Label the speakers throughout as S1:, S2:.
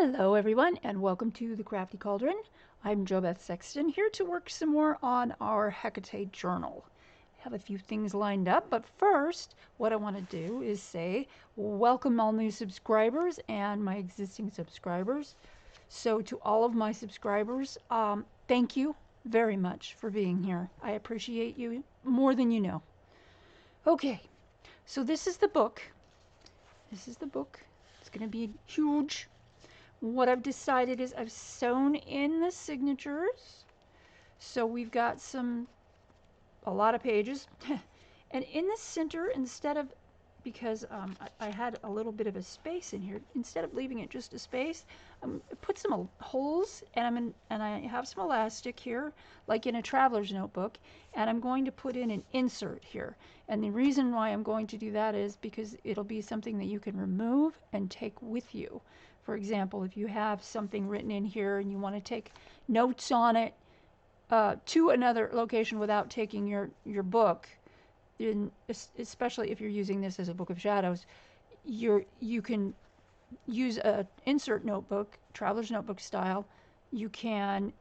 S1: Hello everyone and welcome to the Crafty Cauldron. I'm JoBeth Sexton here to work some more on our Hecate journal. I have a few things lined up, but first what I want to do is say welcome all new subscribers and my existing subscribers. So to all of my subscribers, thank you very much for being here. I appreciate you more than you know. Okay, so this is the book. It's going to be huge. What I've decided is I've sewn in the signatures. So we've got a lot of pages. And in the center, instead of, because I had a little bit of a space in here, instead of leaving it just a space, I put some holes, and I have some elastic here, like in a traveler's notebook, and I'm going to put in an insert here. And the reason why I'm going to do that is because it'll be something that you can remove and take with you. For example, if you have something written in here and you want to take notes on it to another location without taking your book, especially if you're using this as a book of shadows, you can use an insert notebook, traveler's notebook style. You can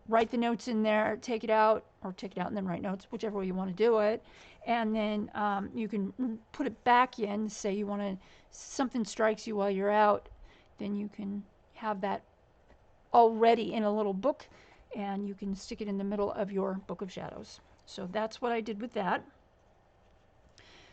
S1: write the notes in there, take it out and then write notes, whichever way you want to do it. And then you can put it back in. Say you want to, something strikes you while you're out, then you can have that already in a little book and you can stick it in the middle of your book of shadows. So that's what I did with that.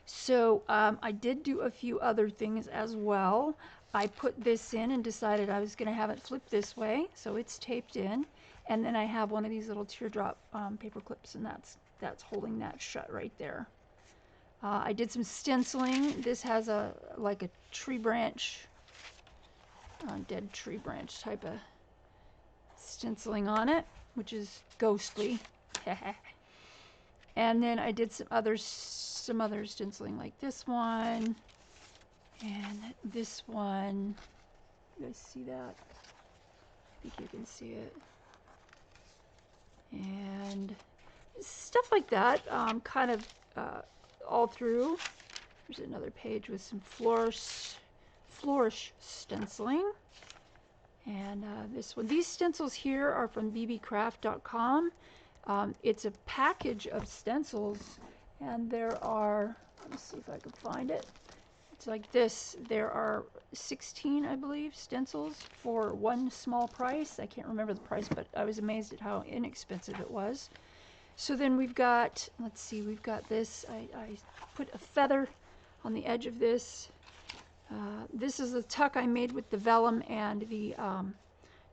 S1: So I did do a few other things as well. I put this in and decided I was going to have it flip this way, so it's taped in. And then I have one of these little teardrop paper clips, and that's holding that shut right there. I did some stenciling. This has like a tree branch, dead tree branch type of stenciling on it, which is ghostly. And then I did some other stenciling, like this one and this one. You guys see that? I think you can see it. And stuff like that, kind of all through. There's another page with some flourish stenciling. And this one. These stencils here are from bbcraft.com. It's a package of stencils, and there are, let me see if I can find it. It's like this. There are 16, I believe, stencils for one small price. I can't remember the price, but I was amazed at how inexpensive it was. So then we've got, let's see, we've got this. I put a feather on the edge of this. This is the tuck I made with the vellum and the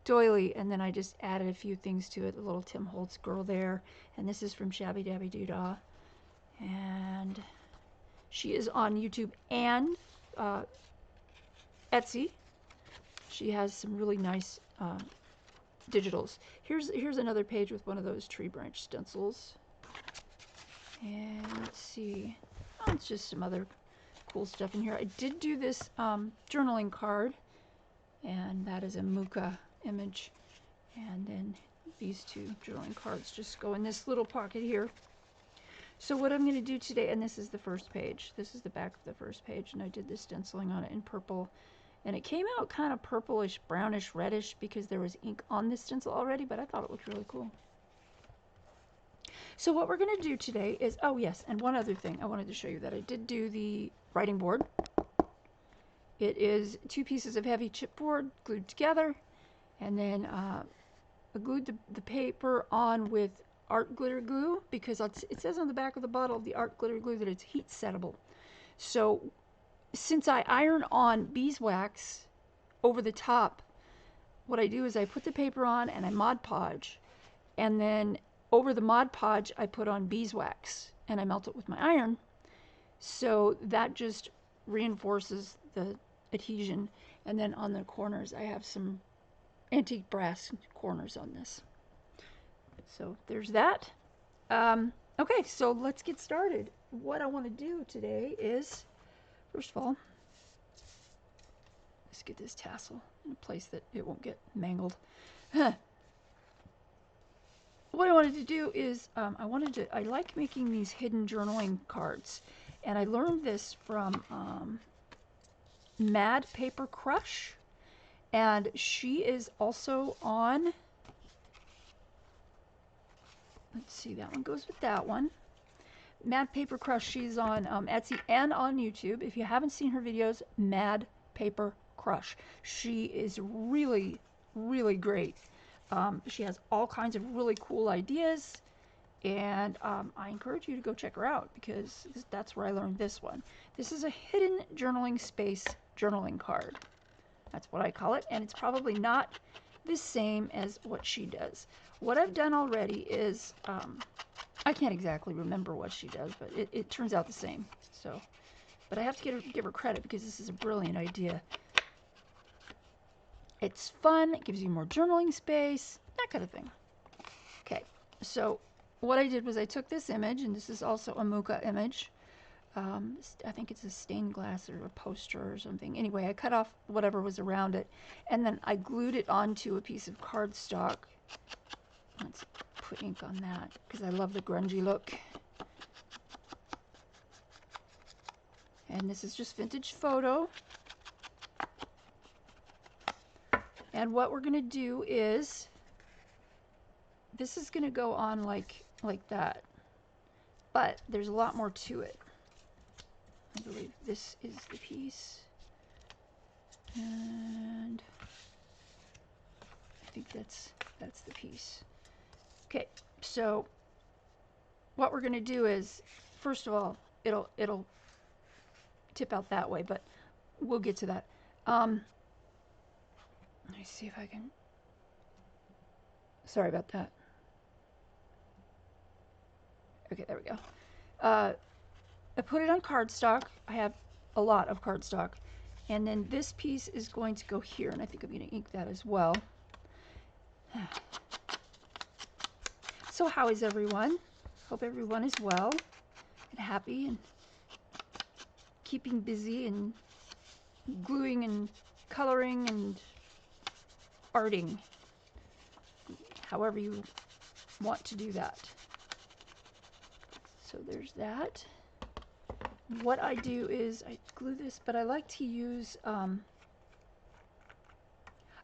S1: doily, and then I just added a few things to it. A little Tim Holtz girl there, and this is from Shabby Dabby Doodah, and she is on YouTube and Etsy. She has some really nice digitals. Here's another page with one of those tree branch stencils, and let's see. Oh, it's just some other cool stuff in here. I did do this journaling card, and that is a Muka image, and then these two journaling cards just go in this little pocket here. So what I'm going to do today, and this is the first page, this is the back of the first page, and I did the stenciling on it in purple, and it came out kind of purplish, brownish, reddish because there was ink on this stencil already, but I thought it looked really cool. So what we're going to do today is, oh yes, and one other thing I wanted to show you, that I did do the writing board. It is 2 pieces of heavy chipboard glued together, and then I glued the paper on with art glitter glue, because it says on the back of the bottle of the art glitter glue that it's heat settable. So since I iron on beeswax over the top, what I do is I put the paper on and I Mod Podge, and then over the Mod Podge I put on beeswax and I melt it with my iron, so that just reinforces the adhesion. And then on the corners I have some antique brass corners on this. So there's that. Okay, so let's get started. What I want to do today is, first of all, let's get this tassel in a place that it won't get mangled. What I wanted to do is, I like making these hidden journaling cards, and I learned this from Mad Paper Crush, And she is also on, let's see, that one goes with that one. Mad Paper Crush. She's on Etsy and on YouTube. If you haven't seen her videos, Mad Paper Crush. She is really, really great. She has all kinds of really cool ideas, and I encourage you to go check her out because that's where I learned this one. This is a hidden journaling space journaling card. That's what I call it, and it's probably not the same as what she does. What I've done already is, I can't exactly remember what she does, but it turns out the same. So, but I have to give her credit because this is a brilliant idea. It's fun, it gives you more journaling space, that kind of thing. Okay, so what I did was I took this image, and this is also a Muka image. I think it's a stained glass or a poster or something. Anyway, I cut off whatever was around it, and then I glued it onto a piece of cardstock. Let's put ink on that because I love the grungy look. And this is just vintage photo. And what we're going to do is, this is going to go on like that. But there's a lot more to it. I believe this is the piece. And I think that's the piece. Okay, so what we're going to do is, first of all, it'll tip out that way, but we'll get to that. Let me see if I can. Sorry about that. Okay, there we go. I put it on cardstock. I have a lot of cardstock. And then this piece is going to go here, and I think I'm going to ink that as well. So how is everyone? Hope everyone is well and happy and keeping busy and gluing and coloring and arting, however you want to do that. So there's that. What I do is I glue this, but I like to use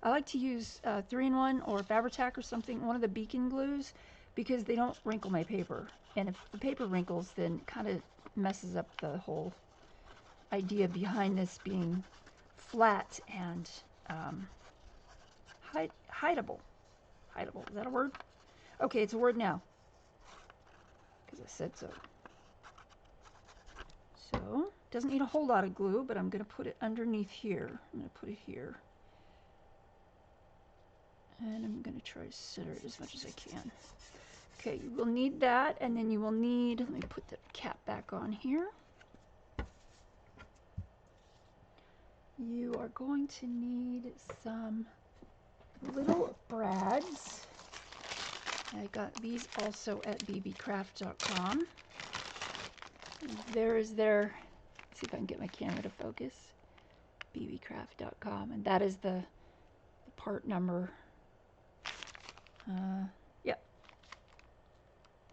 S1: 3-in-1 or Fabri-Tac or something, one of the beacon glues, because they don't wrinkle my paper. And if the paper wrinkles, then it kind of messes up the whole idea behind this being flat and hideable. Hideable, is that a word? Okay, it's a word now, because I said so. So, doesn't need a whole lot of glue, but I'm going to put it underneath here. I'm going to put it here. And I'm going to try to center it as much as I can. Okay, you will need that, and then you will need, let me put the cap back on here. You are going to need some little brads. I got these also at bbcraft.com. There is their, let's see if I can get my camera to focus, bbcraft.com, and that is the part number. Yep.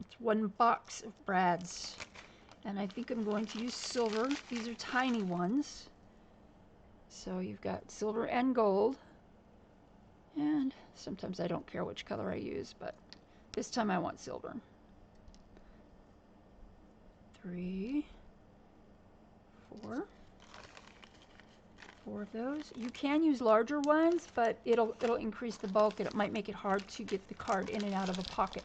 S1: It's 1 box of brads, and I think I'm going to use silver. These are tiny ones. So you've got silver and gold, and sometimes I don't care which color I use, but this time I want silver. 3, 4 of those. You can use larger ones, but it'll increase the bulk, and it might make it hard to get the card in and out of a pocket.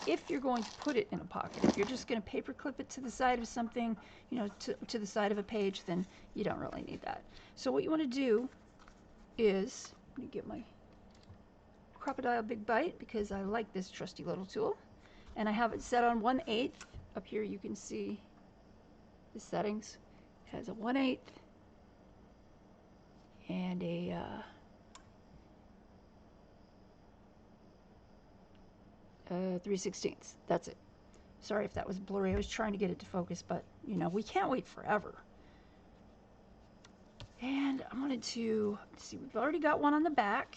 S1: If you're going to put it in a pocket, if you're just going to paper clip it to the side of something, you know, to the side of a page, then you don't really need that. So what you want to do is, let me get my Crocodile Big Bite because I like this trusty little tool, and I have it set on 1/8. Up here you can see the settings. It has a 1/8 and a 3/16. That's it. Sorry if that was blurry. I was trying to get it to focus, but you know, we can't wait forever. And I wanted to, let's see, we've already got one on the back.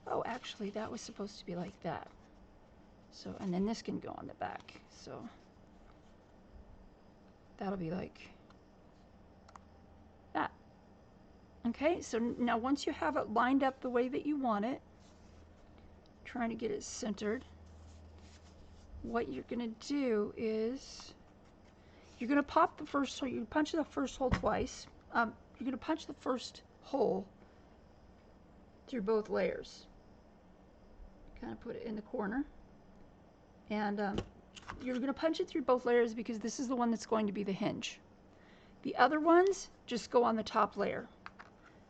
S1: Oh, actually, that was supposed to be like that. So, and then this can go on the back. So, that'll be like that. Okay, so now once you have it lined up the way that you want it, trying to get it centered, what you're going to do is you're going to pop the first hole. You punch the first hole twice. You're going to punch the first hole through both layers. Kind of put it in the corner. And you're going to punch it through both layers because this is the one that's going to be the hinge. The other ones just go on the top layer.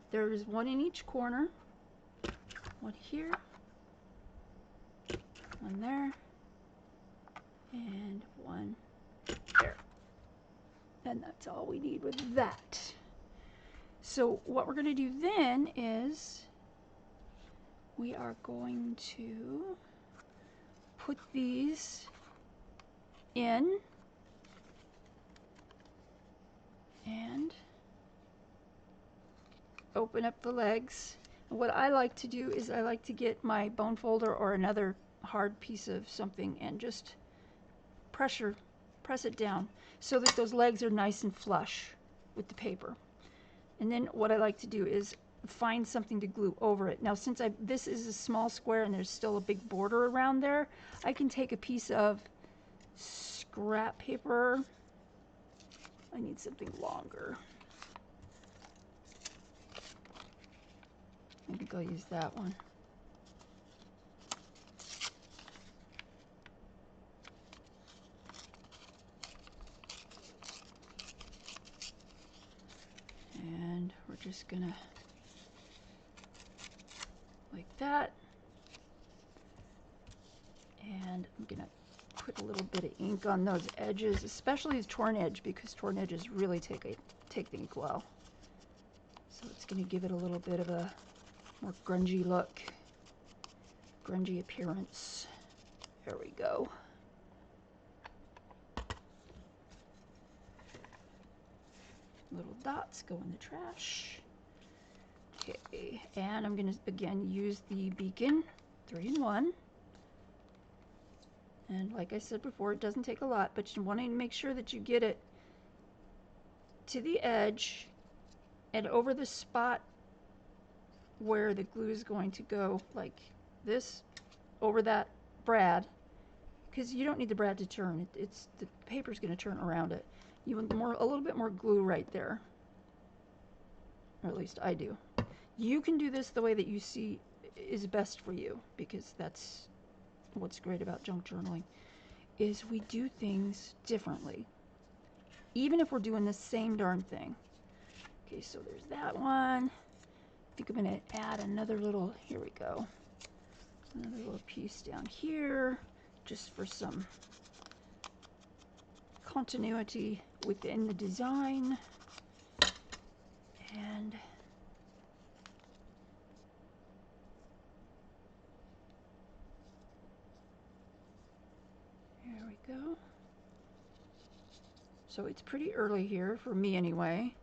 S1: There's one in each corner. One here. One there. And one there. And that's all we need with that. So what we're going to do then is we are going to put these in and open up the legs. And what I like to do is I like to get my bone folder or another hard piece of something and just press it down so that those legs are nice and flush with the paper. And then what I like to do is find something to glue over it. Now since this is a small square and there's still a big border around there, I can take a piece of scrap paper. I need something longer. I think I'll use that one. And we're just gonna, like that. And I'm gonna put a little bit of ink on those edges, especially the torn edge, because torn edges really take things well. So it's gonna give it a little bit of a more grungy look, grungy appearance. There we go. Little dots go in the trash. Okay, and I'm gonna again use the beacon 3-in-1. And like I said before, it doesn't take a lot, but you want to make sure that you get it to the edge and over the spot where the glue is going to go, like this, over that brad, because you don't need the brad to turn. It's the paper's going to turn around it. You want a little bit more glue right there, or at least I do. You can do this the way that you see is best for you, because that's what's great about junk journaling, is we do things differently, even if we're doing the same darn thing. Okay, so there's that one. I think I'm going to add another little, here we go, another little piece down here, just for some continuity within the design. And there we go. So it's pretty early here, for me anyway.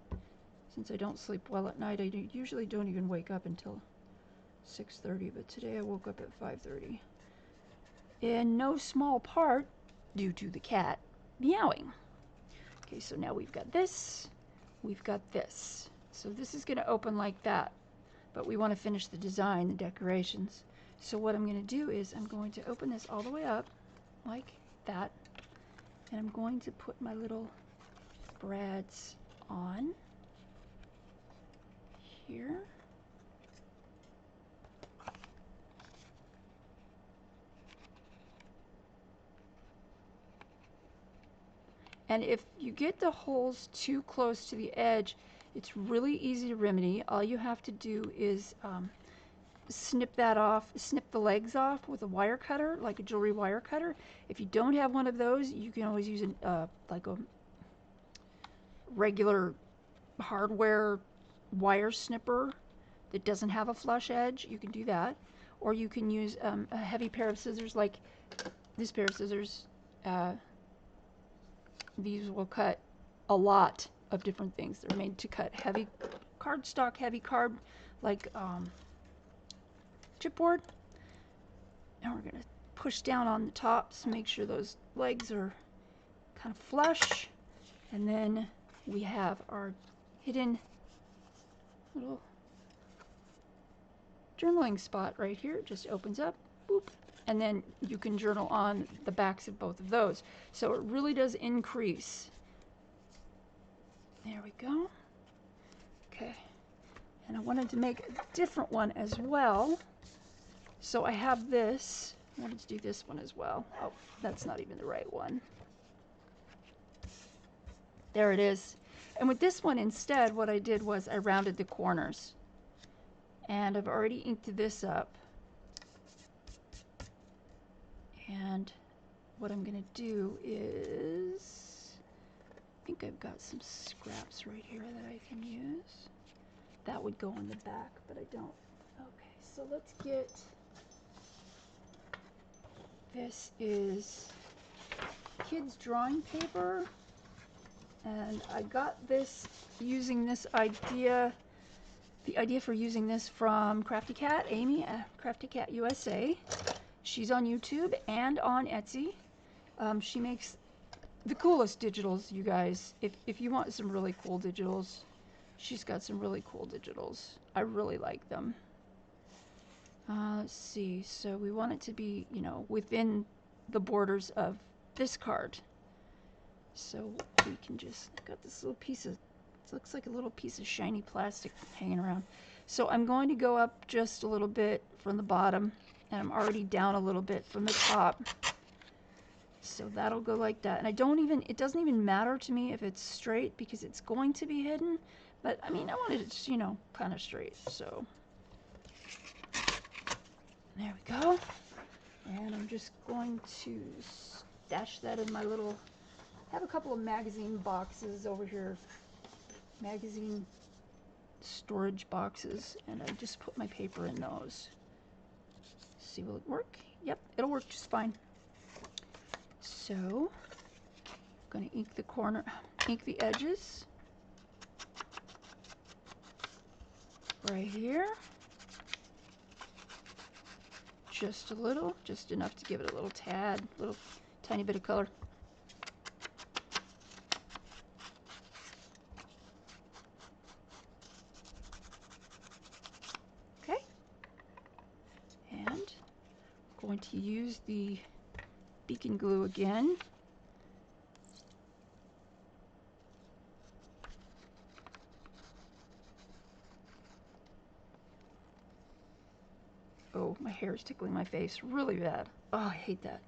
S1: Since I don't sleep well at night, I usually don't even wake up until 6:30, but today I woke up at 5:30. In no small part due to the cat meowing. Okay, so now we've got this, we've got this. So this is going to open like that, but we want to finish the design, the decorations. So what I'm going to do is I'm going to open this all the way up like that, and I'm going to put my little brads on here. And if you get the holes too close to the edge, it's really easy to remedy. All you have to do is snip that off, snip the legs off with a wire cutter, like a jewelry wire cutter. If you don't have one of those, you can always use like a regular hardware wire snipper that doesn't have a flush edge. You can do that, or you can use a heavy pair of scissors like this pair of scissors. These will cut a lot of different things. They're made to cut heavy cardstock, heavy card, like chipboard. And we're going to push down on the tops, make sure those legs are kind of flush. And then we have our hidden little journaling spot right here. It just opens up, boop, and then you can journal on the backs of both of those. So it really does increase. There we go. Okay. And I wanted to make a different one as well. So I have this. I wanted to do this one as well. Oh, that's not even the right one. There it is. And with this one instead, what I did was I rounded the corners. And I've already inked this up. And what I'm going to do is, I think I've got some scraps right here that I can use. That would go on the back, but I don't. Okay, so let's get, this is kids drawing paper. And I got this using this idea, the idea for using this from Crafty Cat, Amy, Crafty Cat USA. She's on YouTube and on Etsy. She makes the coolest digitals, you guys. If you want some really cool digitals, she's got some really cool digitals. I really like them. Let's see, so we want it to be, you know, within the borders of this card. So we can just, got this little piece of, it looks like a little piece of shiny plastic hanging around. So I'm going to go up just a little bit from the bottom, and I'm already down a little bit from the top. So that'll go like that. And I don't even, it doesn't even matter to me if it's straight because it's going to be hidden. But I mean, I wanted it, you know, kind of straight. So there we go. And I'm just going to stash that in my little, I have a couple of magazine boxes over here, magazine storage boxes, and I just put my paper in those. See, will it work? Yep, it'll work just fine. So, I'm going to ink the corner, ink the edges right here. Just a little, just enough to give it a little tad, little tiny bit of color. Going to use the beacon glue again. Oh, my hair is tickling my face really bad. Oh, I hate that.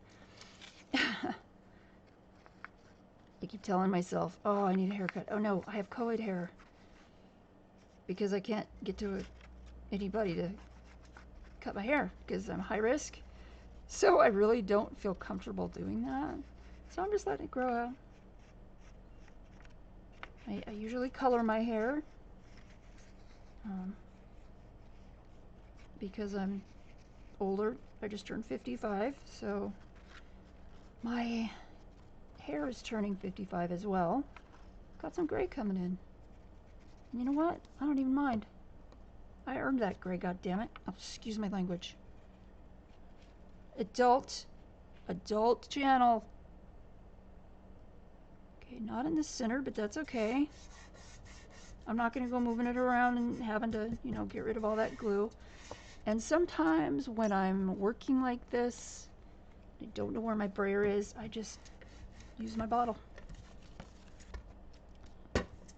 S1: I keep telling myself, oh, I need a haircut. Oh no, I have COVID hair. Because I can't get to anybody to cut my hair because I'm high risk. So I really don't feel comfortable doing that. So I'm just letting it grow out. I usually color my hair because I'm older. I just turned 55, so my hair is turning 55 as well. Got some gray coming in. And you know what? I don't even mind. I earned that gray, goddammit. Oh, excuse my language. Adult channel. Okay, not in the center, but that's okay. I'm not gonna go moving it around and having to, you know, get rid of all that glue. And sometimes when I'm working like this, I don't know where my brayer is, I just use my bottle.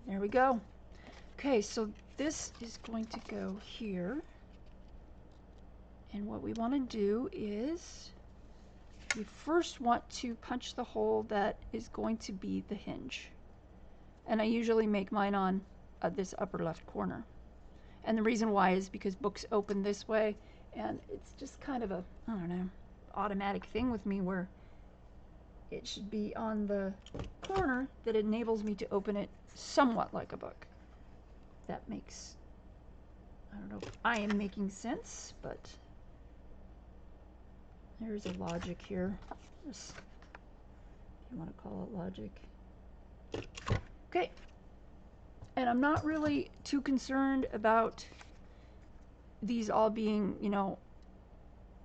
S1: There we go. Okay, so this is going to go here. And what we want to do is we first want to punch the hole that is going to be the hinge. And I usually make mine on this upper left corner. And the reason why is because books open this way, and it's just kind of a, I don't know, automatic thing with me where it should be on the corner that enables me to open it somewhat like a book. That makes, I don't know if I am making sense, but there's a logic here, if you want to call it logic. Okay, and I'm not really too concerned about these all being, you know,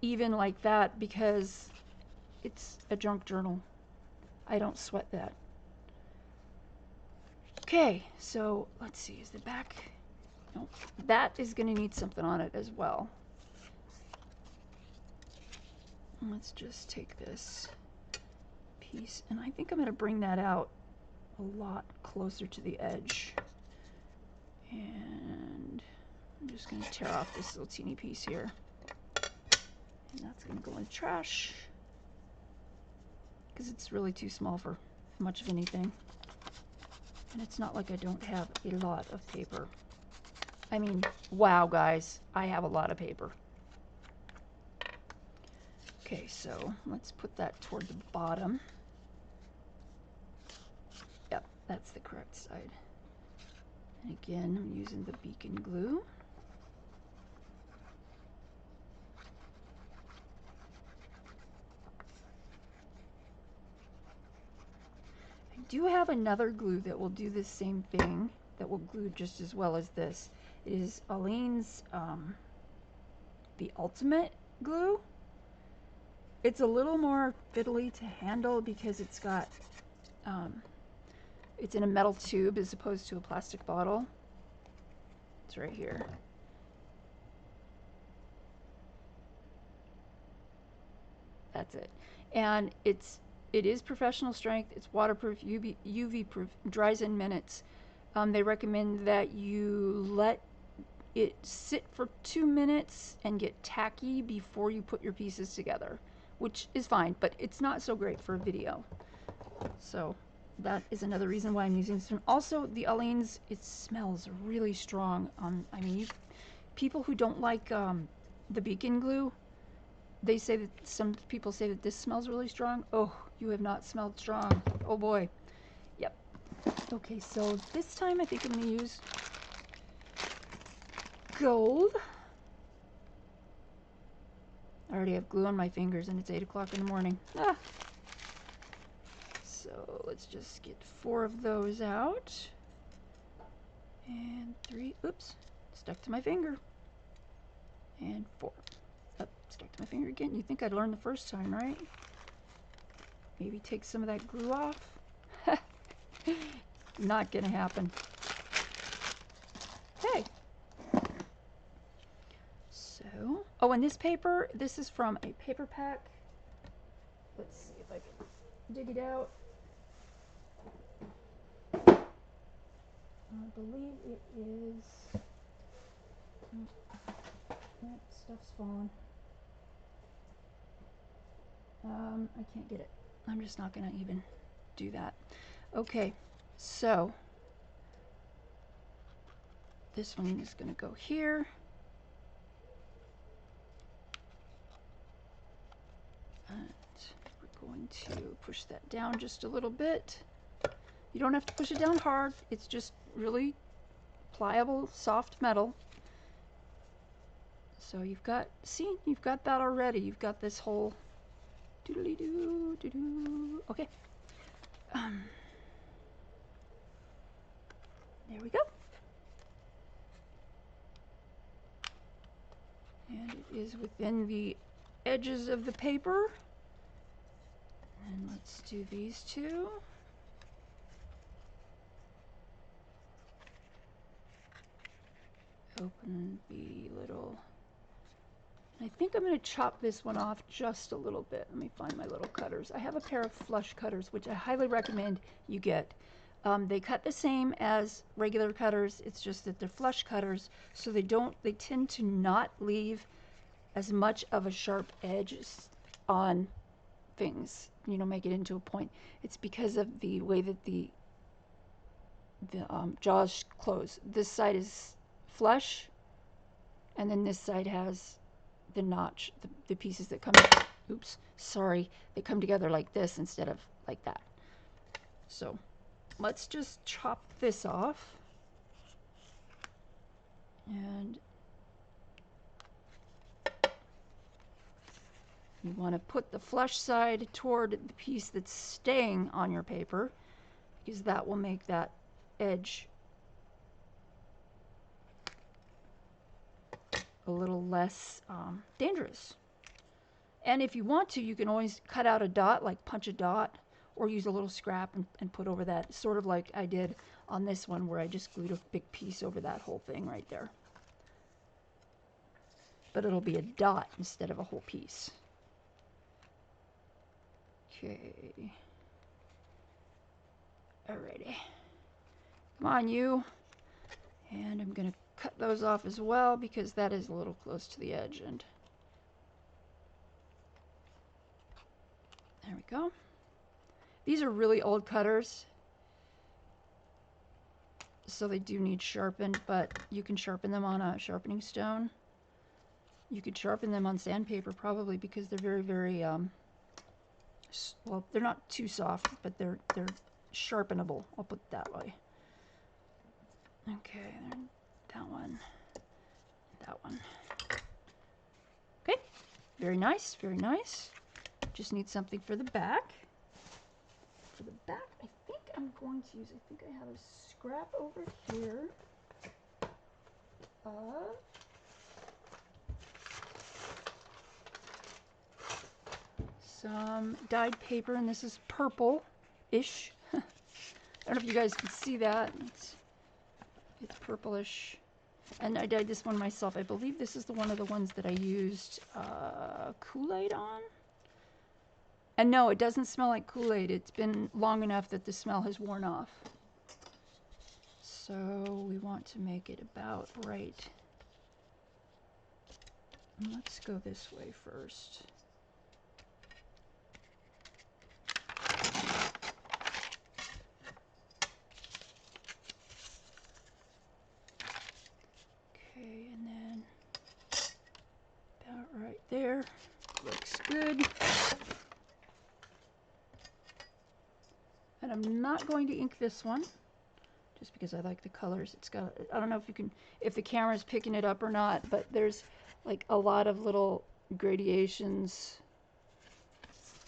S1: even like that because it's a junk journal. I don't sweat that. Okay, so let's see, is the back Oh, that is going to need something on it as well. Let's just take this piece, and I think I'm going to bring that out a lot closer to the edge. And I'm just going to tear off this little teeny piece here. And that's going to go in the trash, because it's really too small for much of anything. And it's not like I don't have a lot of paper. I mean, wow, guys, I have a lot of paper. Okay, so let's put that toward the bottom. Yep, that's the correct side. And again, I'm using the beacon glue. I do have another glue that will do the same thing, that will glue just as well as this. It is Aleene's the Ultimate glue. It's a little more fiddly to handle because it's got it's in a metal tube as opposed to a plastic bottle. It's right here. That's it. And it is professional strength. It's waterproof, UV proof, dries in minutes. They recommend that you let it sit for 2 minutes and get tacky before you put your pieces together, which is fine, but it's not so great for a video. So that is another reason why I'm using this one. Also, the Aleene's, it smells really strong. I mean, people who don't like the beacon glue, they say that some people say that this smells really strong. Oh, you have not smelled strong. Oh boy. Yep. Okay, so this time I think I'm going to use gold. I already have glue on my fingers and it's 8 o'clock in the morning. Ah. So let's just get 4 of those out. And 3, oops, stuck to my finger. And 4. Up, stuck to my finger again. You think I'd learn the first time, right? Maybe take some of that glue off. Not gonna happen. Okay. So, oh, and this paper, this is from a paper pack. Let's see if I can dig it out. I believe it is. That stuff's fallen. I can't get it. I'm just not gonna even do that. Okay, so this one is gonna go here. And we're going to push that down just a little bit. You don't have to push it down hard. It's just really pliable, soft metal. So you've got, see, you've got that already. You've got this whole doodly-doo, doo-doo. Okay. There we go. And it is within the edges of the paper. And let's do these two. Open the little, I think I'm going to chop this one off just a little bit. Let me find my little cutters. I have a pair of flush cutters, which I highly recommend you get. They cut the same as regular cutters. It's just that they're flush cutters, so they tend to not leave as much of a sharp edge on things, you know, make it into a point. It's because of the way that the jaws close. This side is flush, and then this side has the notch, the pieces that come, oops, sorry, they come together like this instead of like that. So let's just chop this off. And you want to put the flush side toward the piece that's staying on your paper, because that will make that edge a little less dangerous. And if you want to, you can always cut out a dot, like punch a dot, or use a little scrap and put over that, sort of like I did on this one where I just glued a big piece over that whole thing right there. But it'll be a dot instead of a whole piece. Okay. Alrighty. Come on, you. And I'm going to cut those off as well because that is a little close to the edge. And there we go. These are really old cutters, so they do need sharpened, but you can sharpen them on a sharpening stone. You could sharpen them on sandpaper probably because they're very, very, well, they're not too soft, but they're sharpenable. I'll put it that way. Okay, that one, that one. Okay, very nice, very nice. Just need something for the back. For the back, I think I'm going to use, I think I have a scrap over here of some dyed paper, and this is purple-ish. I don't know if you guys can see that. It's purplish. And I dyed this one myself. I believe this is one of the ones that I used Kool-Aid on. And no, it doesn't smell like Kool-Aid. It's been long enough that the smell has worn off. So we want to make it about right. Let's go this way first. Okay, and then about right there. Looks good. And I'm not going to ink this one, just because I like the colors. It's got, I don't know if you can, if the camera's picking it up or not, but there's like a lot of little gradations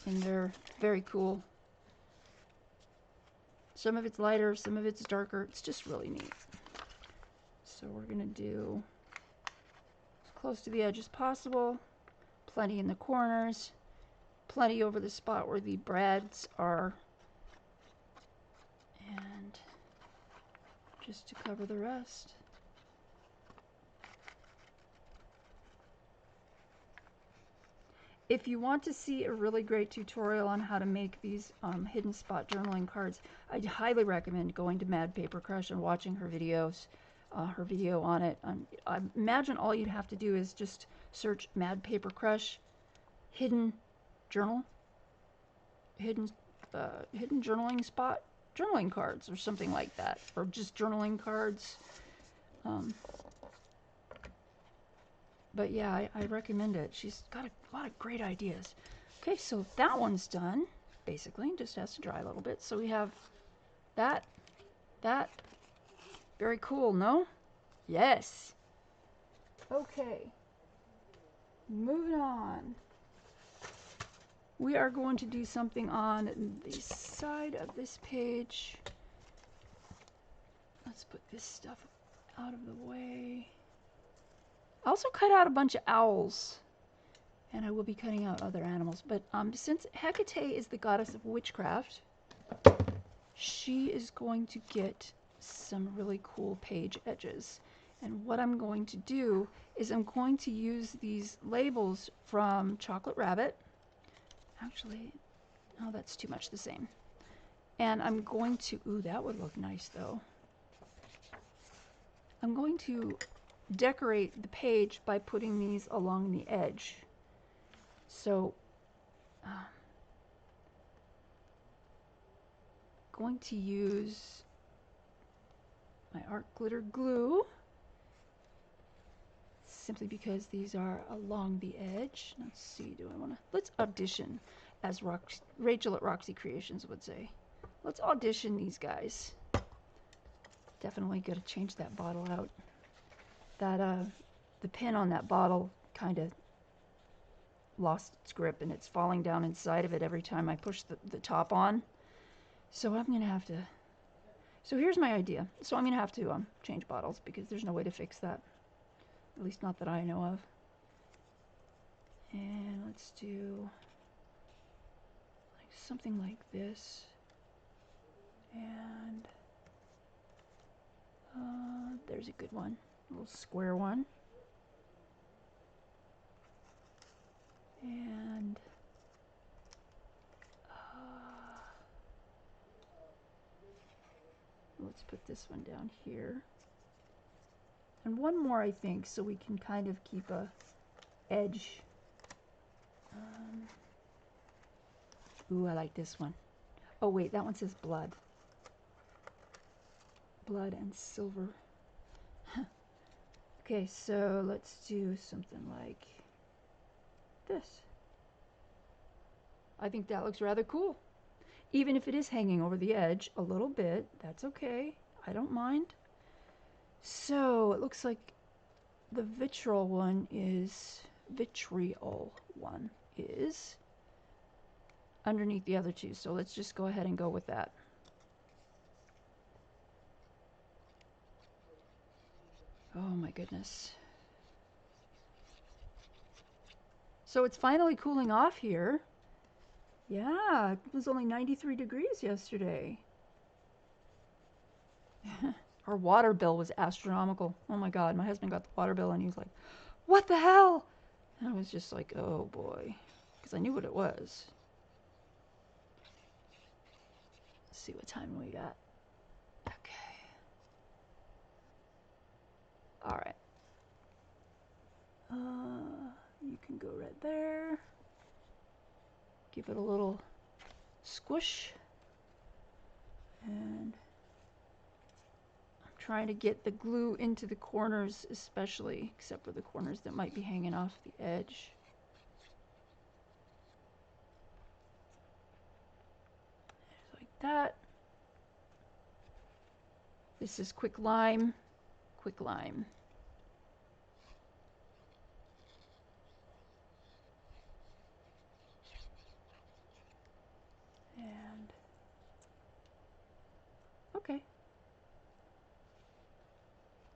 S1: in there. Very cool. Some of it's lighter, some of it's darker. It's just really neat. So we're gonna do as close to the edge as possible, plenty in the corners, plenty over the spot where the brads are, and just to cover the rest. If you want to see a really great tutorial on how to make these hidden spot journaling cards, I highly recommend going to Mad Paper Crush and watching her videos, her video on it. I imagine all you'd have to do is just search Mad Paper Crush hidden journal, hidden journaling spot journaling cards or something like that, or just journaling cards. But yeah, I recommend it. She's got a lot of great ideas. Okay, so that one's done, basically. Just has to dry a little bit. So we have that. Very cool, no? Yes. Okay. Moving on. We are going to do something on the side of this page. Let's put this stuff out of the way. I also cut out a bunch of owls, and I will be cutting out other animals. But since Hecate is the goddess of witchcraft, she is going to get some really cool page edges. And what I'm going to do is I'm going to use these labels from Chocolate Rabbit. Actually, oh, that's too much the same. And I'm going to, ooh, that would look nice though. I'm going to decorate the page by putting these along the edge. So going to use my art glitter glue simply because these are along the edge. Let's see, do I want to, let's audition, as Rachel at Roxy Creations would say. Let's audition these guys. Definitely got to change that bottle out. That the pin on that bottle kind of lost its grip, and it's falling down inside of it every time I push the top on. So I'm gonna have to, so here's my idea. So I'm gonna have to change bottles because there's no way to fix that, at least not that I know of. And let's do like something like this. And there's a good one, a little square one. And let's put this one down here. And one more, I think, so we can kind of keep a edge. Ooh, I like this one. Oh wait, that one says blood. Blood and silver. Okay, so let's do something like this. I think that looks rather cool. Even if it is hanging over the edge a little bit, that's okay. I don't mind. So it looks like the vitriol one is underneath the other two. So let's just go ahead and go with that. Oh my goodness. So it's finally cooling off here. Yeah, it was only 93 degrees yesterday. Our water bill was astronomical. Oh my God, my husband got the water bill and he was like, what the hell? And I was just like, oh boy, because I knew what it was. Let's see what time we got. Okay. All right. You can go right there. Give it a little squish. And I'm trying to get the glue into the corners especially, except for the corners that might be hanging off the edge. Like that. This is quick lime. Quick lime. And okay.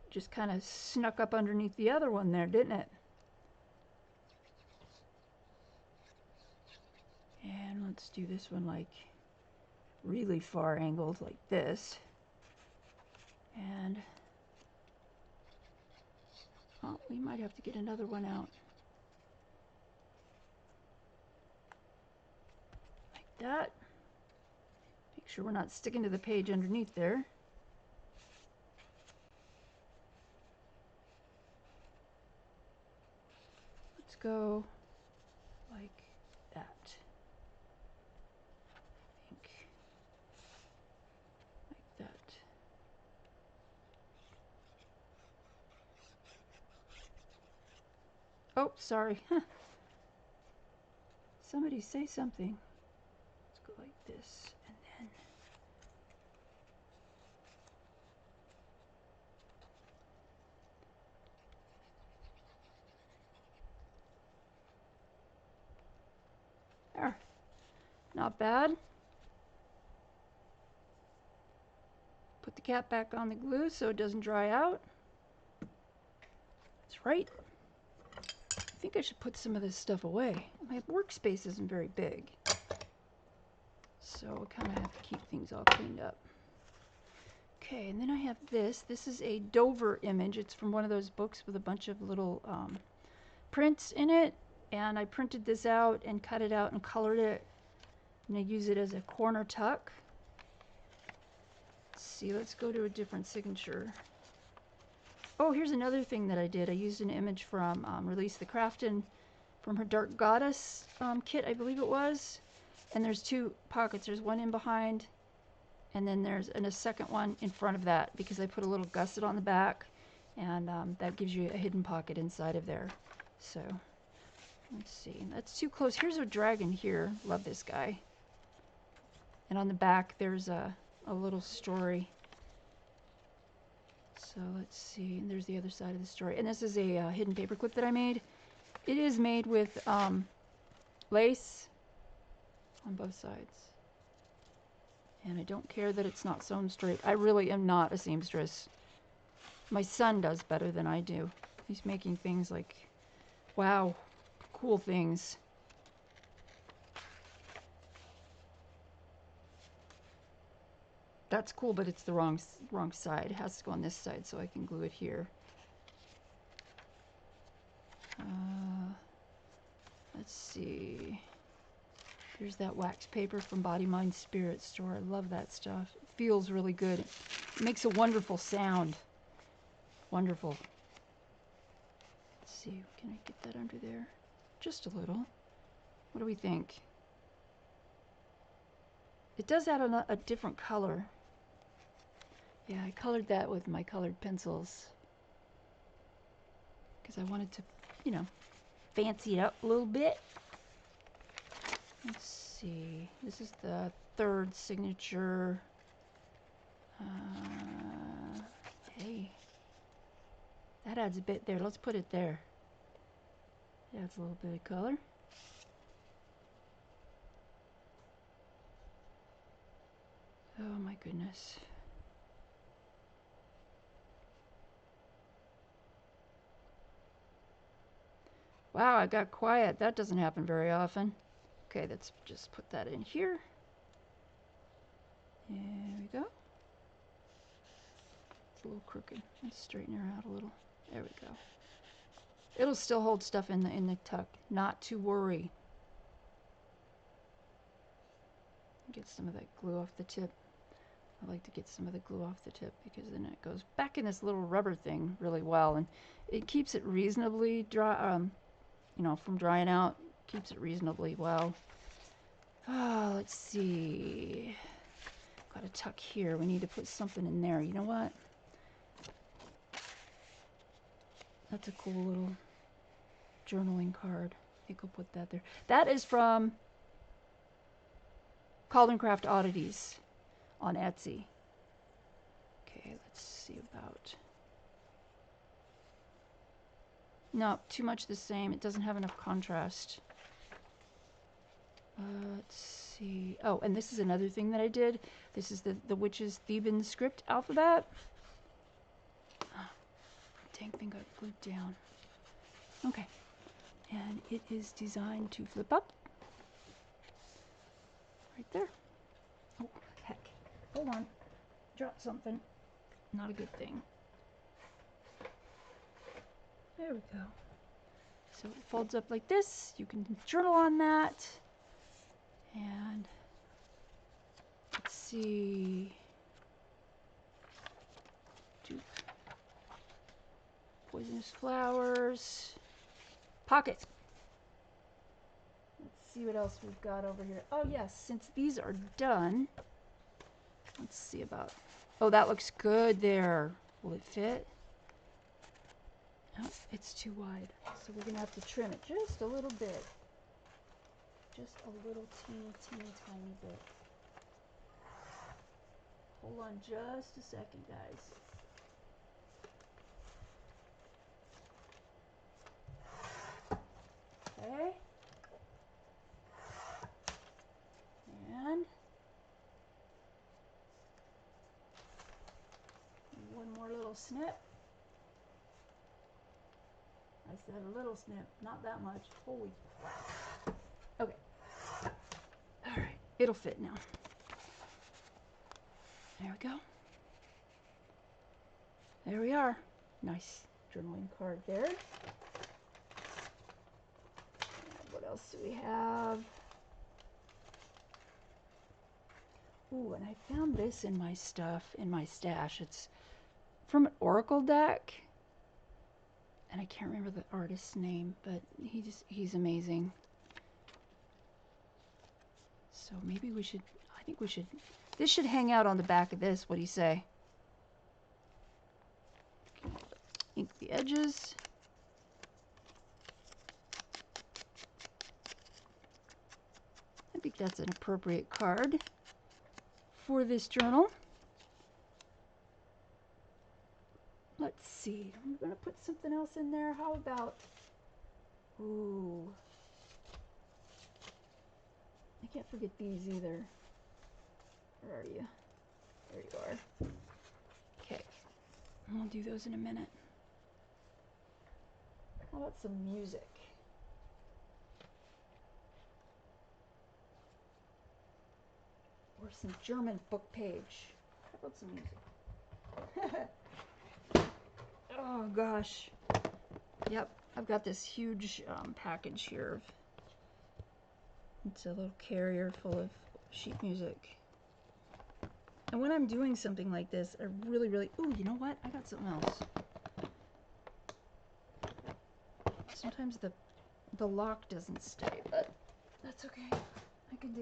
S1: Just kind of snuck up underneath the other one there, didn't it? And let's do this one like really far angled like this. And oh, we might have to get another one out. Like that. Make sure we're not sticking to the page underneath there. Let's go like that. I think. Like that. Oh, sorry. Somebody say something. Let's go like this and then. There. Not bad. Put the cap back on the glue so it doesn't dry out. That's right. I think I should put some of this stuff away. My workspace isn't very big, so I kind of have to keep things all cleaned up. Okay, and then I have this. This is a Dover image. It's from one of those books with a bunch of little prints in it, and I printed this out and cut it out and colored it, and I use it as a corner tuck. Let's see, let's go to a different signature. Oh, here's another thing that I did. I used an image from Release the Craftin' from her Greek Goddess kit, I believe it was. And there's two pockets. There's one in behind, and then there's a second one in front of that, because I put a little gusset on the back, and that gives you a hidden pocket inside of there. So, let's see. That's too close. Here's a dragon here. Love this guy. And on the back, there's a little story. So let's see, and there's the other side of the story. And this is a hidden paperclip that I made. It is made with lace on both sides. And I don't care that it's not sewn straight. I really am not a seamstress. My son does better than I do. He's making things like, wow, cool things. That's cool, but it's the wrong side. It has to go on this side, so I can glue it here. Let's see. Here's that wax paper from Body, Mind, Spirit store. I love that stuff. It feels really good. It makes a wonderful sound. Wonderful. Let's see. Can I get that under there? Just a little. What do we think? It does add a different color. Yeah, I colored that with my colored pencils because I wanted to, you know, fancy it up a little bit. Let's see. This is the third signature. Hey, that adds a bit there. Let's put it there. It adds a little bit of color. Oh my goodness. Wow, I got quiet. That doesn't happen very often. Okay, let's just put that in here. There we go. It's a little crooked. Let's straighten her out a little. There we go. It'll still hold stuff in the tuck. Not to worry. Get some of that glue off the tip. I like to get some of the glue off the tip because then it goes back in this little rubber thing really well, and it keeps it reasonably dry. You know, from drying out, keeps it reasonably well. Let's see. Got a tuck here. We need to put something in there. You know what? That's a cool little journaling card. I think I'll put that there. That is from Cauldron Craft Oddities on Etsy. Okay, let's see about... No, too much the same. It doesn't have enough contrast. Let's see. Oh, and this is another thing that I did. This is the Witch's Theban script alphabet. Oh, dang thing got glued down. Okay. And it is designed to flip up. Right there. Oh, heck. Hold on. Dropped something. Not a good thing. There we go. So it folds up like this. You can journal on that. And let's see. Poisonous flowers. Pocket. Let's see what else we've got over here. Oh yes, since these are done, let's see about... Oh, that looks good there. Will it fit? No, it's too wide. So we're going to have to trim it just a little bit. Just a little teeny tiny bit. Hold on just a second, guys. Okay. And one more little snip. I said a little snip, not that much. Holy crap. Okay. All right, it'll fit now. There we go. There we are. Nice journaling card there. And what else do we have? Ooh, and I found this in my stuff, in my stash. It's from an Oracle deck. And I can't remember the artist's name, but he's amazing. So maybe we should, I think we should, this should hang out on the back of this. What do you say? Ink the edges. I think that's an appropriate card for this journal. Let's see. I'm going to put something else in there. How about... Ooh. I can't forget these either. Where are you? There you are. Okay. I'll do those in a minute. How about some music? Or some German book page. about some music? Oh gosh. Yep, I've got this huge package here. It's a little carrier full of sheet music. And when I'm doing something like this, I really, ooh, you know what? I got something else. Sometimes the lock doesn't stay, but that's okay. I can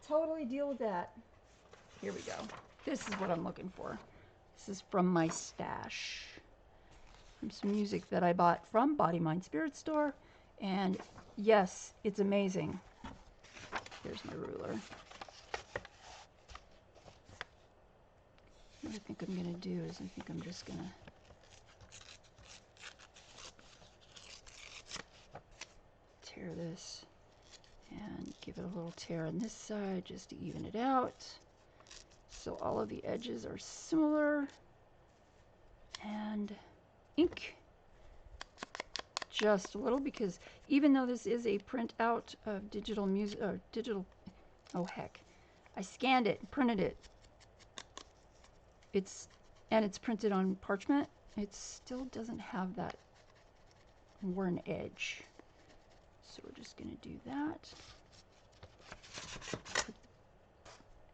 S1: totally deal with that. Here we go. This is what I'm looking for. This is from my stash. From some music that I bought from Body Mind Spirit Store. And yes, it's amazing. Here's my ruler. What I think I'm going to do is I think I'm just going to tear this and give it a little tear on this side just to even it out. So all of the edges are similar. And ink just a little, because even though this is a printout of digital music, or digital, oh heck, I scanned it, printed it. It's printed on parchment. It still doesn't have that worn edge. So we're just going to do that. Put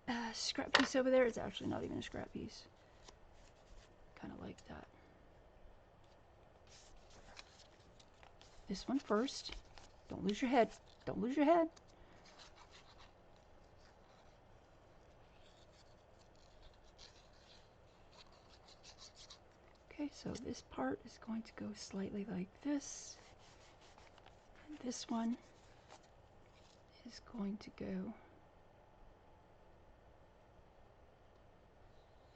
S1: the scrap piece over there. It's actually not even a scrap piece. Kind of like that. This one first. Don't lose your head. Don't lose your head. Okay, so this part is going to go slightly like this. And this one is going to go.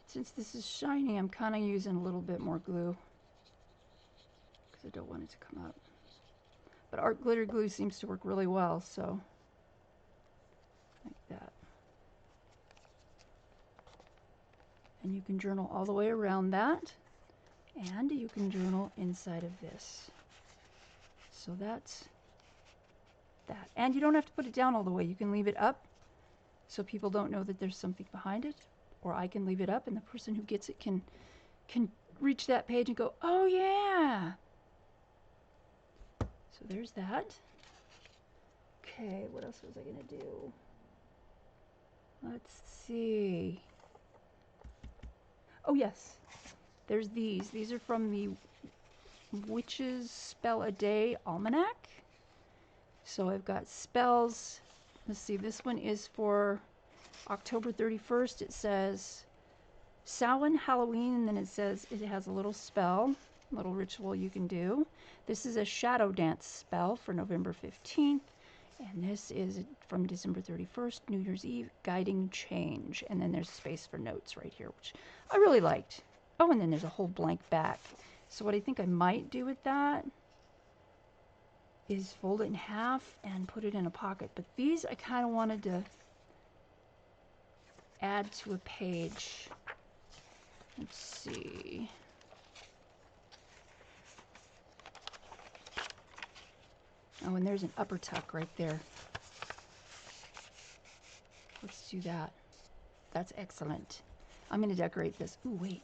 S1: Since this is shiny, I'm kind of using a little bit more glue because I don't want it to come up. But art glitter glue seems to work really well, so like that. And you can journal all the way around that, and you can journal inside of this. So that's that. And you don't have to put it down all the way. You can leave it up so people don't know that there's something behind it. Or I can leave it up and the person who gets it can reach that page and go, oh yeah. So there's that. Okay, what else was I going to do? Let's see. Oh yes, there's these. These are from the Witch's Spell a Day Almanac. So I've got spells. Let's see, this one is for October 31st. It says Samhain, Halloween, and then it says it has a little spell, little ritual you can do. This is a shadow dance spell for November 15th. And this is from December 31st, New Year's Eve, guiding change. And then there's space for notes right here, which I really liked. Oh, and then there's a whole blank back. So what I think I might do with that is fold it in half and put it in a pocket. But these I kind of wanted to add to a page. Let's see. Oh, and there's an upper tuck right there. Let's do that. That's excellent. I'm going to decorate this. Ooh, wait.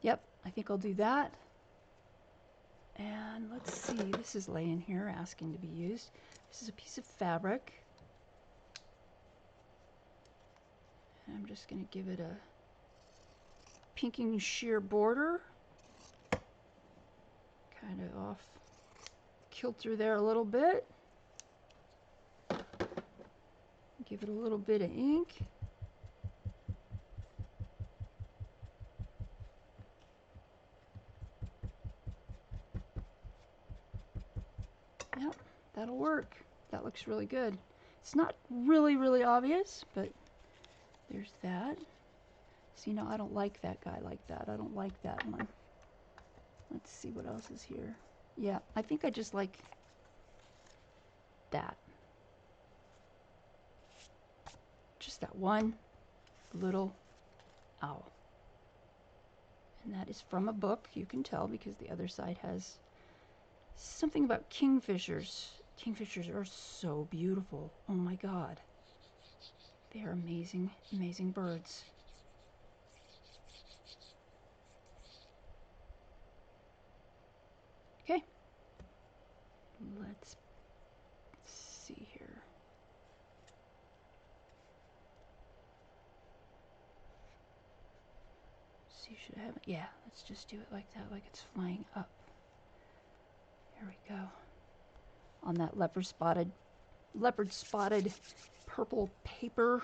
S1: Yep, I think I'll do that. And let's see, this is laying here asking to be used. This is a piece of fabric. And I'm just going to give it a pinking sheer border. Kind of off kilter there a little bit. Give it a little bit of ink. Yep, that'll work. That looks really good. It's not really, really obvious, but there's that. See, no, I don't like that guy like that. I don't like that one. Let's see what else is here. Yeah, I think I just like that. Just that one little owl. And that is from a book, you can tell, because the other side has something about kingfishers Kingfishers are so beautiful. Oh my God. They are amazing, amazing birds. Okay. Let's see here. See, should I have it? Yeah, let's just do it like that, like it's flying up. There we go. On that leopard spotted purple paper.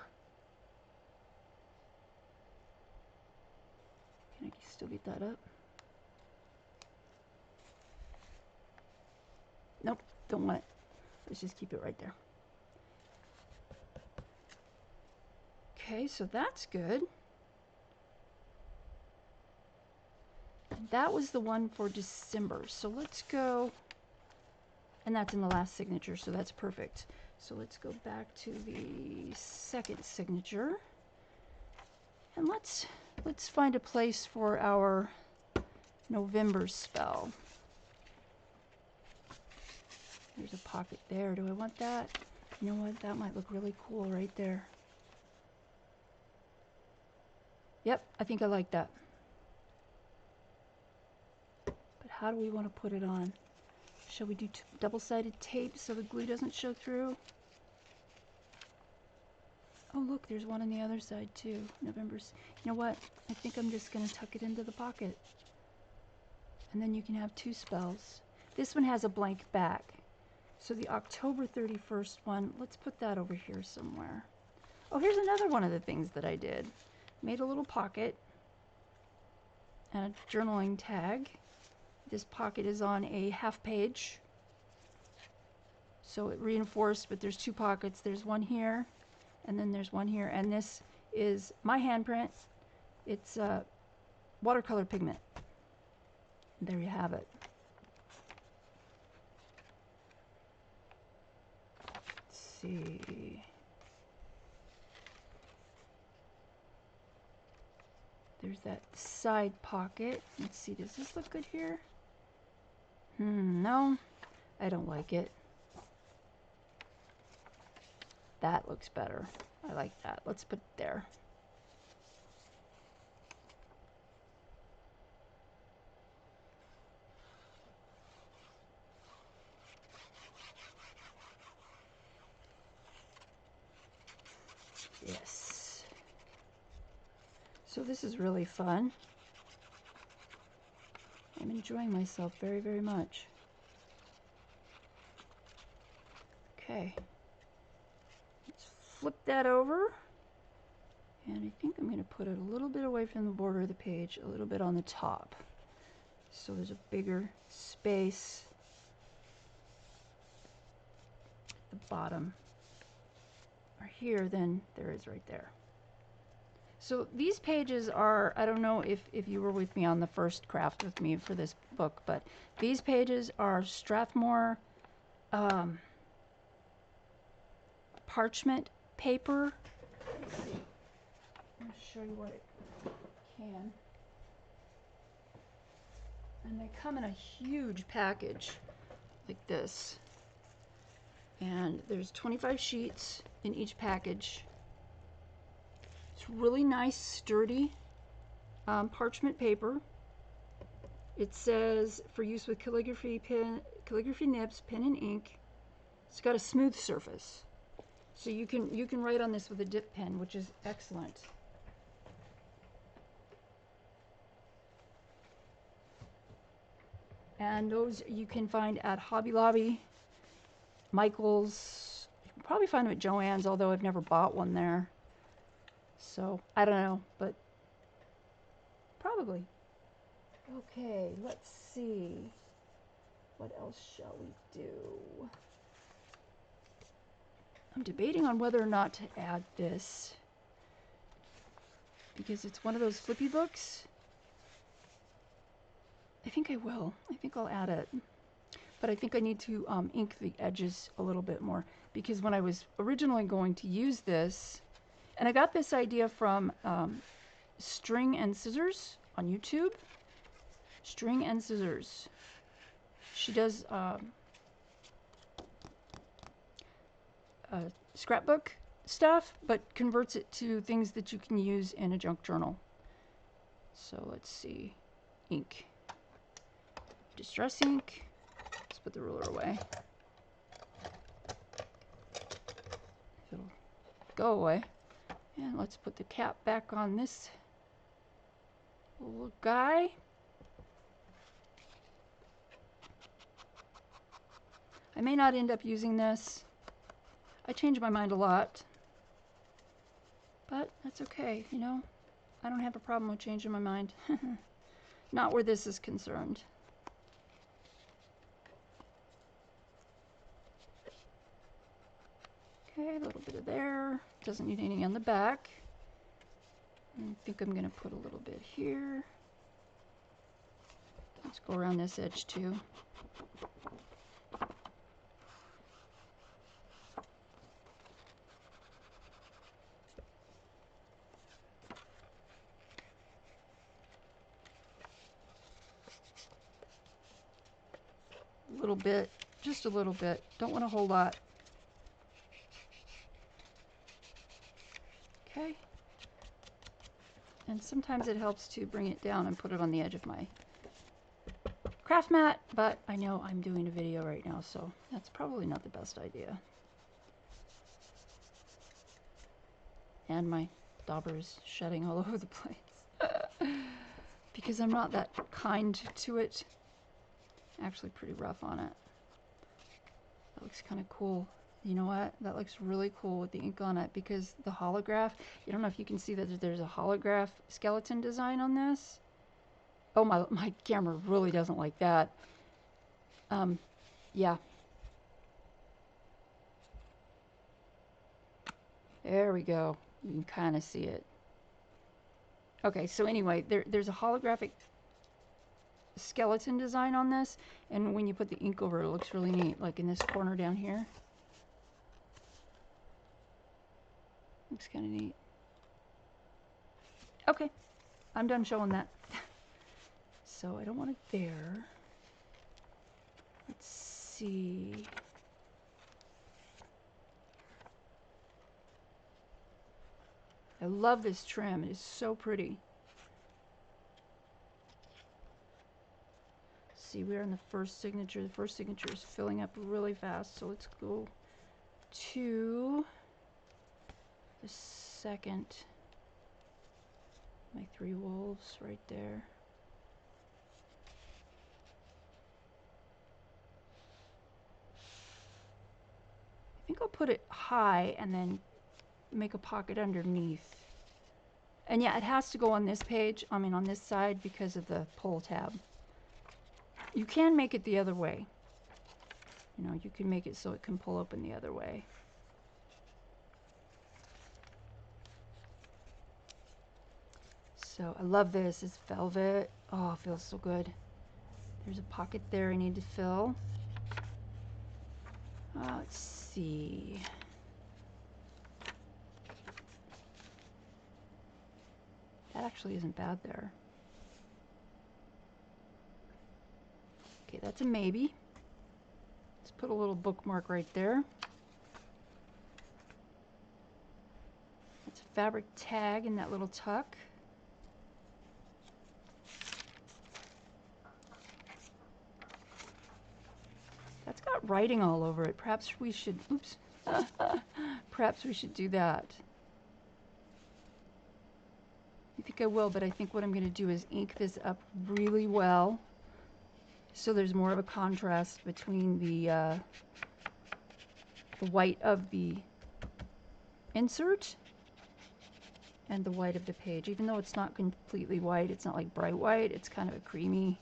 S1: Can I still get that up? Nope, don't want it. Let's just keep it right there. Okay, so that's good. That was the one for December. So let's go, and that's in the last signature, so that's perfect. So let's go back to the second signature, and let's find a place for our November spell. There's a pocket there. Do I want that? You know what? That might look really cool right there. Yep, I think I like that. But how do we want to put it on? Shall we do double-sided tape so the glue doesn't show through? Oh, look, there's one on the other side too. November's. You know what? I think I'm just going to tuck it into the pocket. And then you can have two spells. This one has a blank back. So the October 31st one, let's put that over here somewhere. Oh, here's another one of the things that I did. Made a little pocket and a journaling tag. This pocket is on a half page. So it reinforced, but there's two pockets. There's one here, and then there's one here. And this is my handprint. It's watercolor pigment. There you have it. Let's see. There's that side pocket. Let's see, does this look good here? No, I don't like it. That looks better. I like that. Let's put it there. Yes. So this is really fun. I'm enjoying myself very, very much. Okay. Let's flip that over. And I think I'm going to put it a little bit away from the border of the page, a little bit on the top. So there's a bigger space at the bottom or here than there is right there. So these pages are, I don't know if you were with me on the first craft with me for this book, but these pages are Strathmore parchment paper. Let's see. I'm going to show you what it can. And they come in a huge package like this. And there's 25 sheets in each package. It's really nice, sturdy parchment paper. It says for use with calligraphy nibs, pen and ink. It's got a smooth surface, so you can write on this with a dip pen, which is excellent. And those you can find at Hobby Lobby, Michael's. You can probably find them at Joann's, although I've never bought one there. So, I don't know, but probably. Okay, let's see. What else shall we do? I'm debating on whether or not to add this, because it's one of those flippy books. I think I will. I think I'll add it. But I think I need to ink the edges a little bit more, because when I was originally going to use this, and I got this idea from String and Scissors on YouTube. String and Scissors. She does scrapbook stuff, but converts it to things that you can use in a junk journal. So let's see. Ink. Distress ink. Let's put the ruler away. It'll go away. And let's put the cap back on this little guy. I may not end up using this. I change my mind a lot. But that's okay, you know. I don't have a problem with changing my mind. Not where this is concerned. Okay, a little bit of there. Doesn't need anything on the back. I think I'm going to put a little bit here. Let's go around this edge too. A little bit, just a little bit. Don't want a whole lot. Okay. And sometimes it helps to bring it down and put it on the edge of my craft mat, but I know I'm doing a video right now, so that's probably not the best idea. And my dauber is shedding all over the place. Because I'm not that kind to it. Actually pretty rough on it. That looks kind of cool. You know what? That looks really cool with the ink on it, because the holograph, I don't know if you can see that there's a holograph skeleton design on this. Oh, my camera really doesn't like that. Yeah. There we go. You can kind of see it. Okay, so anyway, there's a holographic skeleton design on this, and when you put the ink over it, it looks really neat, like in this corner down here. Looks kind of neat. Okay, I'm done showing that. So I don't want it there. Let's see. I love this trim. It is so pretty. See, we're on the first signature. The first signature is filling up really fast, so let's go to the second. My 3 wolves right there. I think I'll put it high and then make a pocket underneath. And yeah, it has to go on this page, I mean on this side, because of the pull tab. You can make it the other way. You know, you can make it so it can pull open the other way. So I love this. It's velvet. Oh, it feels so good. There's a pocket there I need to fill. Let's see. That actually isn't bad there. Okay, that's a maybe. Let's put a little bookmark right there. That's a fabric tag in that little tuck. That's got writing all over it. Perhaps we should, oops. Perhaps we should do that. I think I will, but I think what I'm going to do is ink this up really well, so there's more of a contrast between the white of the insert and the white of the page. Even though it's not completely white, it's not like bright white, it's kind of a creamy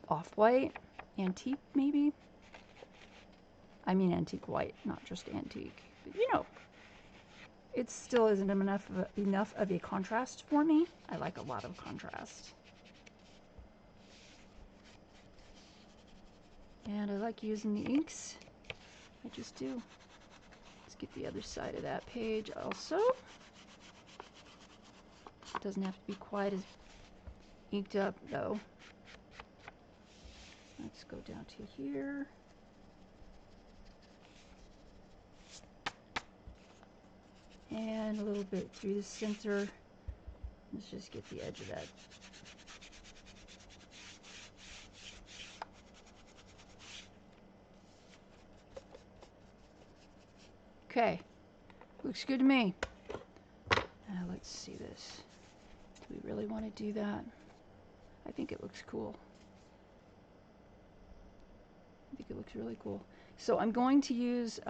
S1: off-white, antique maybe. I mean antique white, not just antique. But you know, it still isn't enough of a contrast for me. I like a lot of contrast. And I like using the inks. I just do. Let's get the other side of that page also. It doesn't have to be quite as inked up though. Let's go down to here. and a little bit through the center. Let's just get the edge of that. Okay, looks good to me. Now let's see this. Do we really want to do that? I think it looks cool. I think it looks really cool. So I'm going to use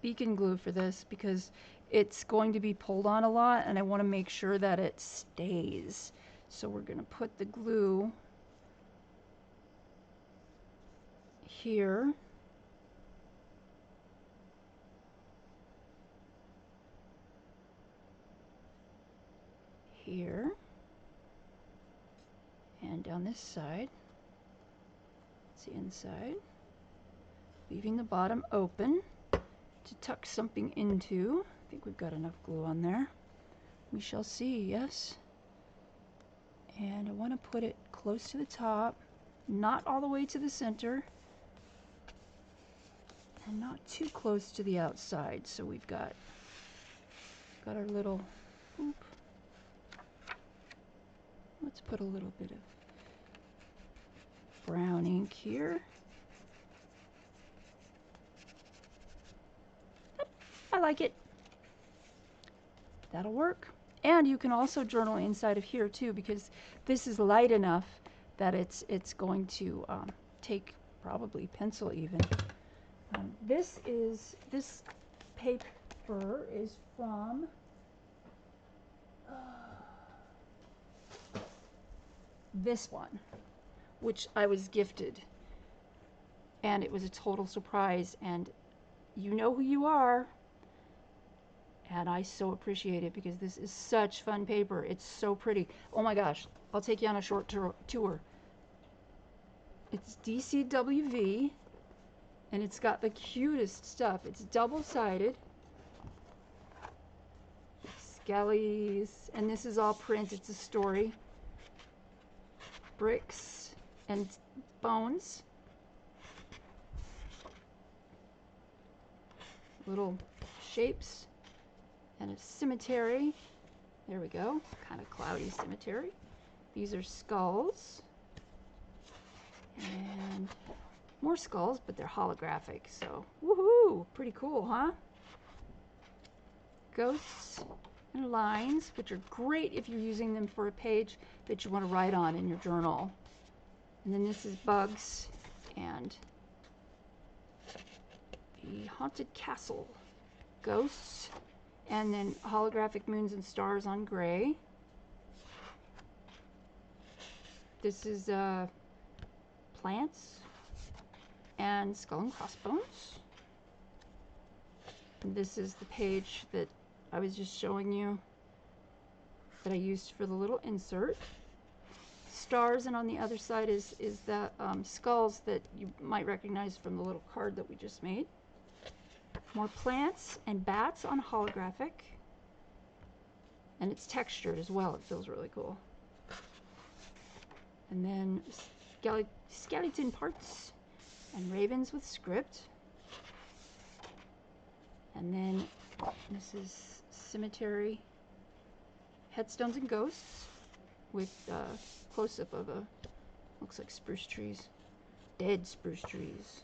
S1: beacon glue for this because it's going to be pulled on a lot and I want to make sure that it stays. So we're going to put the glue here. Here. And down this side. It's the inside. Leaving the bottom open to tuck something into. I think we've got enough glue on there. We shall see, yes. And I want to put it close to the top, not all the way to the center, and not too close to the outside. So we've got our little hoop. Let's put a little bit of brown ink here. I like it. That'll work. And you can also journal inside of here too, because this is light enough that it's going to take probably pencil even. This paper is from this one, which I was gifted, and it was a total surprise, and you know who you are, and I so appreciate it because this is such fun paper. It's so pretty. Oh my gosh, I'll take you on a short tour. It's DCWV, and it's got the cutest stuff. It's double-sided. Skellies, and this is all print. It's a story. Bricks and bones. Little shapes and a cemetery. There we go. Kind of cloudy cemetery. These are skulls. And more skulls, but they're holographic, so woohoo! Pretty cool, huh? Ghosts and lines, which are great if you're using them for a page that you want to write on in your journal. And then this is bugs and the haunted castle. Ghosts, and then holographic moons and stars on gray. This is plants and skull and crossbones. And this is the page that I was just showing you that I used for the little insert. Stars, and on the other side is the skulls that you might recognize from the little card that we just made. More plants and bats on holographic. And it's textured as well. It feels really cool. And then skeleton parts and ravens with script. And then this is cemetery, headstones and ghosts with close-up of a, looks like spruce trees, dead spruce trees.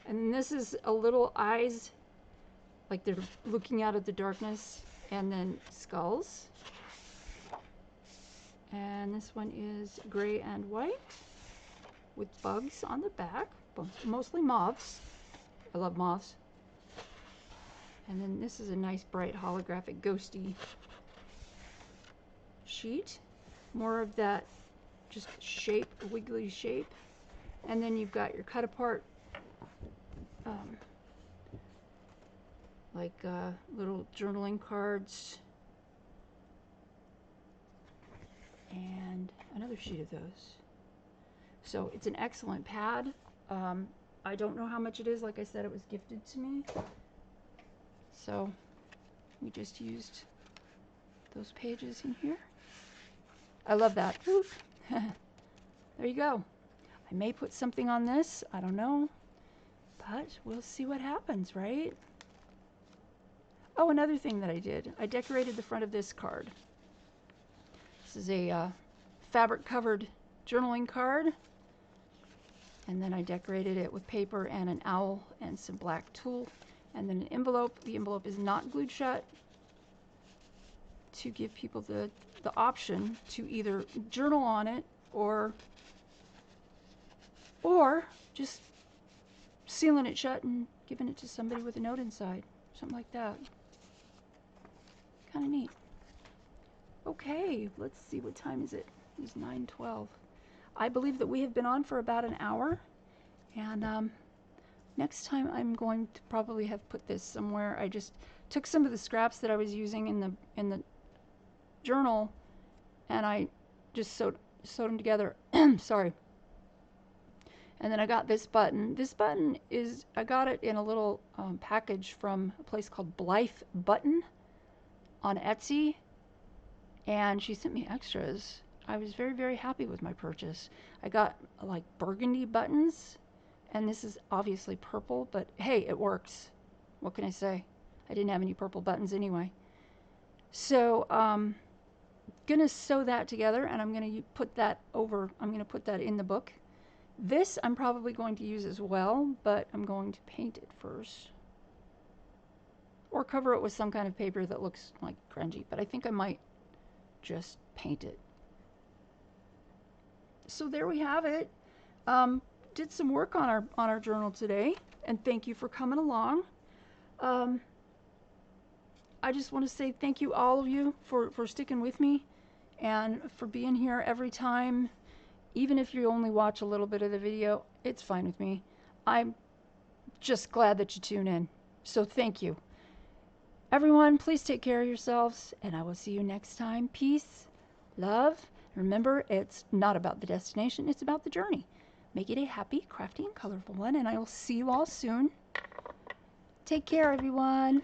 S1: And then this is a little eyes, like they're looking out at the darkness, and then skulls. And this one is gray and white with bugs on the back, mostly moths. I love moths. And then this is a nice bright holographic ghosty sheet. More of that just shape, wiggly shape. And then you've got your cut apart like little journaling cards. And another sheet of those. So it's an excellent pad. I don't know how much it is. Like I said, it was gifted to me. So we just used those pages in here. I love that. There you go. I may put something on this. I don't know. But we'll see what happens, right? Oh, another thing that I did. I decorated the front of this card. This is a fabric-covered journaling card. And then I decorated it with paper and an owl and some black tulle. And then an envelope. The envelope is not glued shut, to give people the option to either journal on it or just sealing it shut and giving it to somebody with a note inside. Something like that. Kind of neat. Okay, let's see, what time is it? It's 9:12. I believe that we have been on for about an hour, and next time I'm going to probably have put this somewhere. I just took some of the scraps that I was using in the journal, and I just sewed them together. Sorry. And then I got this button. This button is, I got it in a little package from a place called Blythe Button on Etsy, and she sent me extras. I was very, very happy with my purchase. I got like burgundy buttons, and this is obviously purple, but hey, it works. What can I say? I didn't have any purple buttons anyway. So gonna sew that together, and I'm gonna put that over, I'm gonna put that in the book. This I'm probably going to use as well, but I'm going to paint it first. Or cover it with some kind of paper that looks like grungy, but I think I might just paint it. So there we have it. Did some work on our journal today, and thank you for coming along. I just want to say thank you, all of you, for sticking with me and for being here every time. Even if you only watch a little bit of the video, it's fine with me. I'm just glad that you tune in. So thank you. Everyone, please take care of yourselves, and I will see you next time. Peace, love. Remember, it's not about the destination, it's about the journey. Make it a happy, crafty, and colorful one, and I will see you all soon. Take care, everyone.